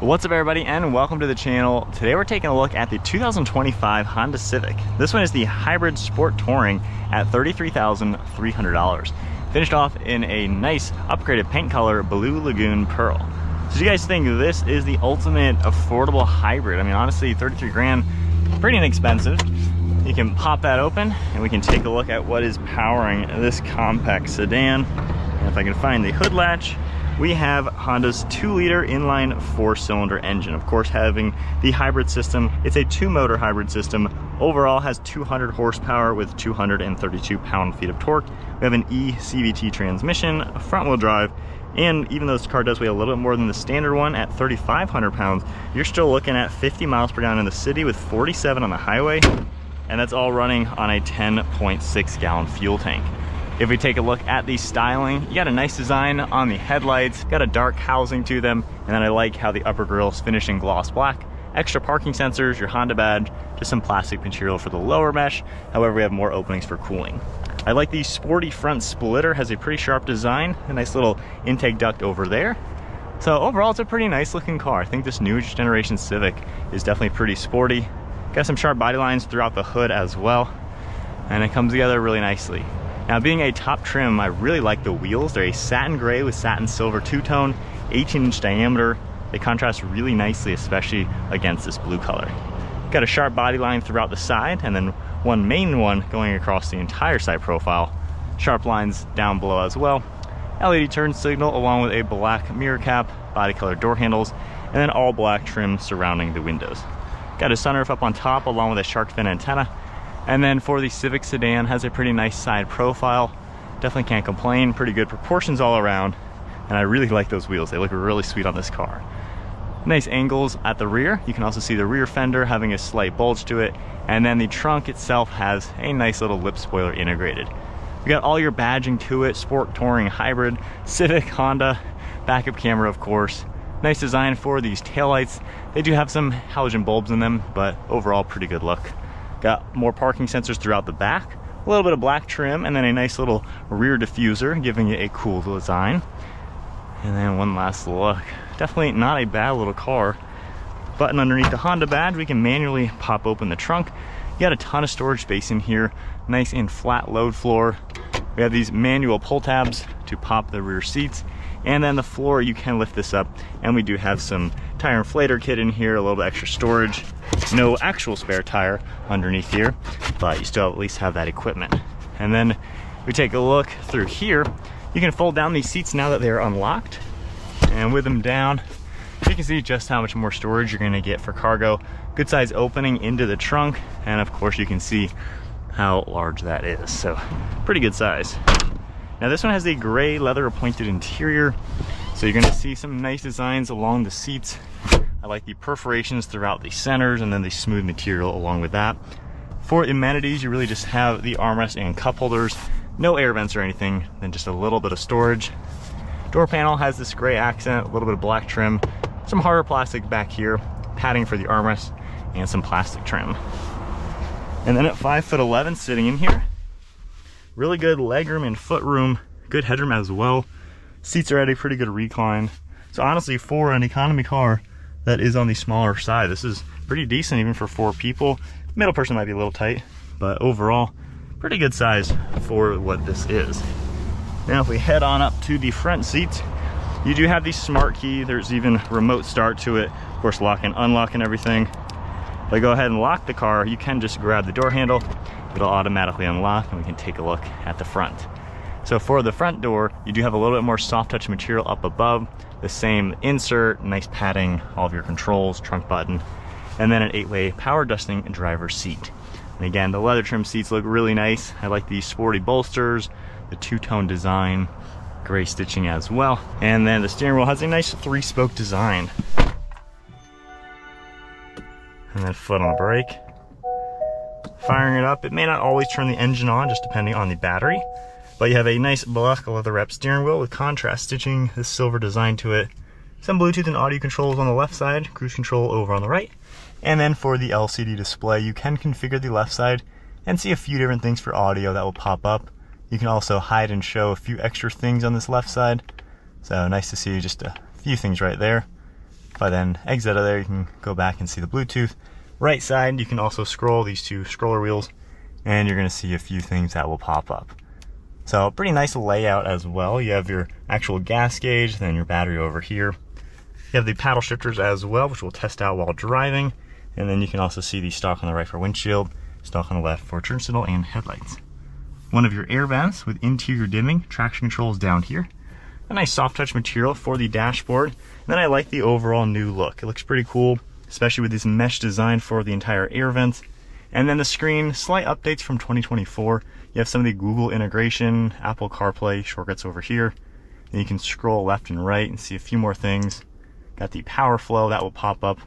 What's up everybody and welcome to the channel. Today we're taking a look at the 2025 Honda Civic. This one is the hybrid sport touring at $33,300. Finished off in a nice upgraded paint color, Blue Lagoon Pearl. So do you guys think this is the ultimate affordable hybrid? I mean, honestly, 33 grand, pretty inexpensive. You can pop that open and we can take a look at what is powering this compact sedan. And if I can find the hood latch, we have Honda's 2-liter inline 4-cylinder engine. Of course, having the hybrid system, it's a 2-motor hybrid system. Overall has 200 horsepower with 232 pound-feet of torque. We have an eCVT transmission, front-wheel drive, and even though this car does weigh a little bit more than the standard one at 3,500 pounds, you're still looking at 50 miles per gallon in the city with 47 on the highway, and that's all running on a 10.6 gallon fuel tank. If we take a look at the styling, you got a nice design on the headlights, got a dark housing to them, and then I like how the upper grille is finished in gloss black. Extra parking sensors, your Honda badge, just some plastic material for the lower mesh. However, we have more openings for cooling. I like the sporty front splitter, has a pretty sharp design, a nice little intake duct over there. So overall, it's a pretty nice looking car. I think this new generation Civic is definitely pretty sporty. Got some sharp body lines throughout the hood as well, and it comes together really nicely. Now, being a top trim, I really like the wheels. They're a satin gray with satin silver two-tone, 18-inch diameter. They contrast really nicely, especially against this blue color. Got a sharp body line throughout the side, and then one main one going across the entire side profile. Sharp lines down below as well. LED turn signal along with a black mirror cap, body color door handles, and then all black trim surrounding the windows. Got a sunroof up on top along with a shark fin antenna. And then for the Civic sedan, has a pretty nice side profile. Definitely can't complain, pretty good proportions all around. And I really like those wheels, they look really sweet on this car. Nice angles at the rear. You can also see the rear fender having a slight bulge to it. And then the trunk itself has a nice little lip spoiler integrated. We got all your badging to it, sport touring hybrid, Civic, Honda, backup camera of course. Nice design for these taillights. They do have some halogen bulbs in them, but overall pretty good look. Got more parking sensors throughout the back, a little bit of black trim, and then a nice little rear diffuser, giving it a cool design. And then one last look. Definitely not a bad little car. Button underneath the Honda badge, we can manually pop open the trunk. You got a ton of storage space in here, nice and flat load floor. We have these manual pull tabs to pop the rear seats, and then the floor, you can lift this up, and we do have some tire inflator kit in here, a little bit extra storage. No actual spare tire underneath here, but you still at least have that equipment. And then we take a look through here. You can fold down these seats now that they are unlocked, and with them down, you can see just how much more storage you're going to get for cargo. Good size opening into the trunk, and of course you can see how large that is, so pretty good size. Now this one has a gray leather appointed interior, so you're going to see some nice designs along the seats. I like the perforations throughout the centers and then the smooth material along with that. For amenities, you really just have the armrest and cup holders, no air vents or anything, then just a little bit of storage. Door panel has this gray accent, a little bit of black trim, some harder plastic back here, padding for the armrest, and some plastic trim. And then at 5'11" sitting in here, really good legroom and footroom, good headroom as well. Seats are at a pretty good recline. So honestly, for an economy car that is on the smaller side, this is pretty decent even for 4 people. Middle person might be a little tight, but overall, pretty good size for what this is. Now if we head on up to the front seats, you do have the smart key. There's even remote start to it. Of course, lock and unlock and everything. If I go ahead and lock the car, you can just grab the door handle. It'll automatically unlock and we can take a look at the front. So for the front door, you do have a little bit more soft touch material up above. The same insert, nice padding, all of your controls, trunk button, and then an 8-way power dusting driver's seat. And again, the leather trim seats look really nice. I like these sporty bolsters, the two-tone design, gray stitching as well. And then the steering wheel has a nice 3-spoke design. And then foot on the brake. Firing it up, it may not always turn the engine on, just depending on the battery. But you have a nice black leather wrapped steering wheel with contrast stitching, this silver design to it. Some Bluetooth and audio controls on the left side, cruise control over on the right. And then for the LCD display, you can configure the left side and see a few different things for audio that will pop up. You can also hide and show a few extra things on this left side. So nice to see just a few things right there. I then exit out of there, you can go back and see the Bluetooth. Right side, you can also scroll these two scroller wheels, and you're going to see a few things that will pop up. So pretty nice layout as well. You have your actual gas gauge, then your battery over here. You have the paddle shifters as well, which we'll test out while driving. And then you can also see the stock on the right for windshield, stock on the left for turn signal and headlights. One of your air vents with interior dimming, traction controls down here. A nice soft touch material for the dashboard. And then I like the overall new look. It looks pretty cool, especially with this mesh design for the entire air vents. And then the screen, slight updates from 2024. You have some of the Google integration, Apple CarPlay shortcuts over here. Then you can scroll left and right and see a few more things. Got the power flow that will pop up.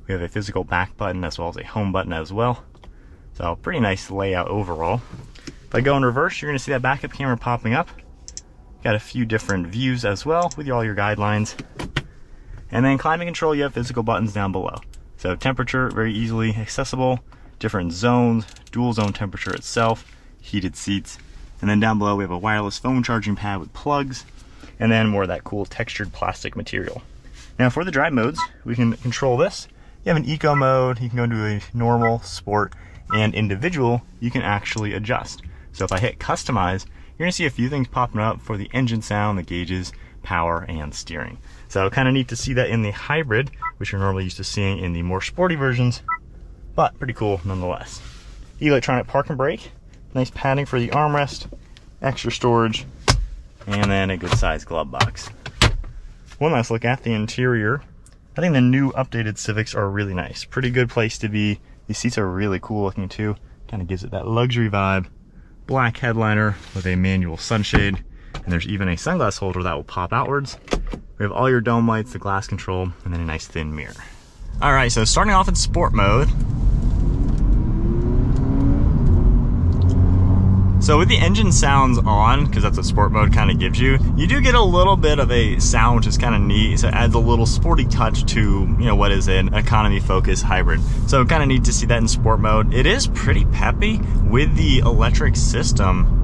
We have a physical back button as well as a home button as well. So pretty nice layout overall. If I go in reverse, you're going to see that backup camera popping up. Got a few different views as well with all your guidelines. And then climate control, you have physical buttons down below. So temperature, very easily accessible. Different zones, dual zone temperature itself, heated seats. And then down below we have a wireless phone charging pad with plugs. And then more of that cool textured plastic material. Now for the drive modes, we can control this. You have an eco mode, you can go into a normal, sport, and individual, you can actually adjust. So if I hit customize, you're gonna see a few things popping up for the engine sound, the gauges, power, and steering. So kind of neat to see that in the hybrid, which you're normally used to seeing in the more sporty versions, but pretty cool nonetheless. Electronic park and brake, nice padding for the armrest, extra storage, and then a good sized glove box. One last look at the interior. I think the new updated Civics are really nice. Pretty good place to be. These seats are really cool looking too. Kind of gives it that luxury vibe. Black headliner with a manual sunshade. And there's even a sunglass holder that will pop outwards. We have all your dome lights, the glass control, and then a nice thin mirror. All right, so starting off in sport mode. So with the engine sounds on, because that's what sport mode kind of gives you, you do get a little bit of a sound, which is kind of neat. So it adds a little sporty touch to, what is an economy focused hybrid. So kind of neat to see that in sport mode. It is pretty peppy with the electric system.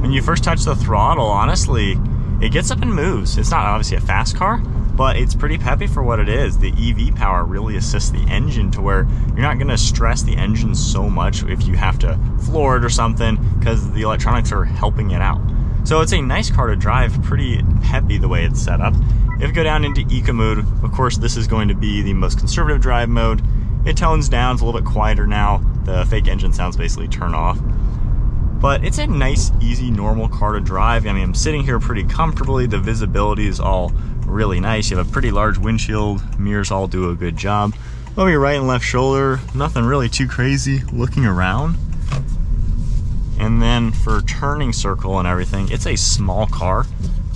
When you first touch the throttle, honestly, it gets up and moves. It's not obviously a fast car, but it's pretty peppy for what it is. The EV power really assists the engine to where you're not gonna stress the engine so much if you have to floor it or something, because the electronics are helping it out. So it's a nice car to drive, pretty peppy the way it's set up. If you go down into eco mode, of course this is going to be the most conservative drive mode. It tones down, it's a little bit quieter now. The fake engine sounds basically turn off. But it's a nice, easy, normal car to drive. I mean, I'm sitting here pretty comfortably. The visibility is all really nice. You have a pretty large windshield. Mirrors all do a good job. Over your right and left shoulder, nothing really too crazy looking around. And then for turning circle and everything, it's a small car.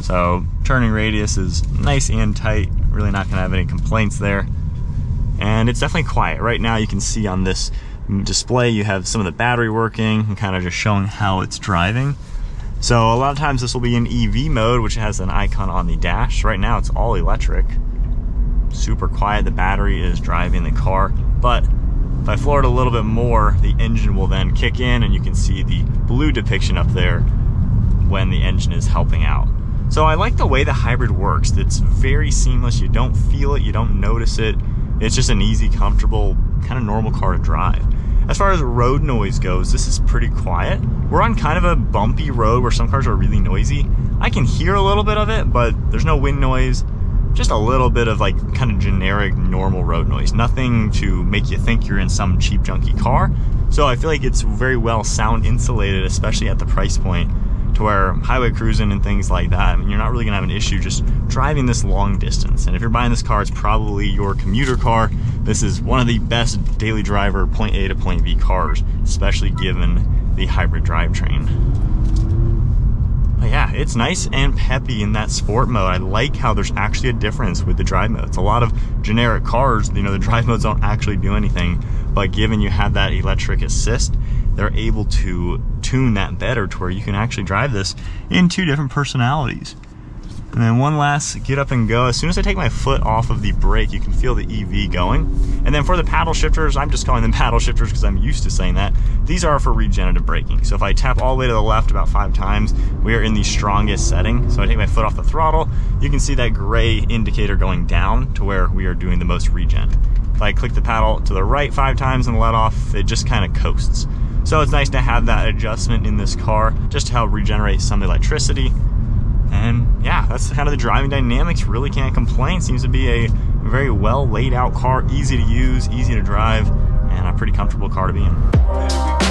So turning radius is nice and tight. Really not gonna have any complaints there. And it's definitely quiet. Right now you can see on this display you have some of the battery working and kind of just showing how it's driving. So a lot of times this will be in EV mode, which has an icon on the dash. Right now it's all electric. Super quiet, the battery is driving the car. But if I floor it a little bit more, the engine will then kick in and you can see the blue depiction up there when the engine is helping out. So I like the way the hybrid works. It's very seamless, you don't feel it, you don't notice it. It's just an easy, comfortable, kind of normal car to drive. As far as road noise goes, this is pretty quiet. We're on kind of a bumpy road where some cars are really noisy. I can hear a little bit of it, but there's no wind noise. Just a little bit of like kind of generic normal road noise. Nothing to make you think you're in some cheap junky car. So I feel like it's very well sound insulated, especially at the price point, to where highway cruising and things like that, I mean, you're not really gonna have an issue just driving this long distance. And if you're buying this car, it's probably your commuter car. This is one of the best daily driver point A to point B cars, especially given the hybrid drivetrain. But yeah, it's nice and peppy in that sport mode. I like how there's actually a difference with the drive modes. A lot of generic cars, the drive modes don't actually do anything, but given you have that electric assist, they're able to tune that better to where you can actually drive this in two different personalities. And then one last get up and go. As soon as I take my foot off of the brake, you can feel the EV going. And then for the paddle shifters, I'm just calling them paddle shifters because I'm used to saying that. These are for regenerative braking. So if I tap all the way to the left about 5 times, we are in the strongest setting. So I take my foot off the throttle, you can see that gray indicator going down to where we are doing the most regen. If I click the paddle to the right 5 times and let off, it just kind of coasts. So it's nice to have that adjustment in this car just to help regenerate some electricity. And yeah, that's kind of the driving dynamics. Really can't complain. Seems to be a very well laid out car, easy to use, easy to drive, and a pretty comfortable car to be in.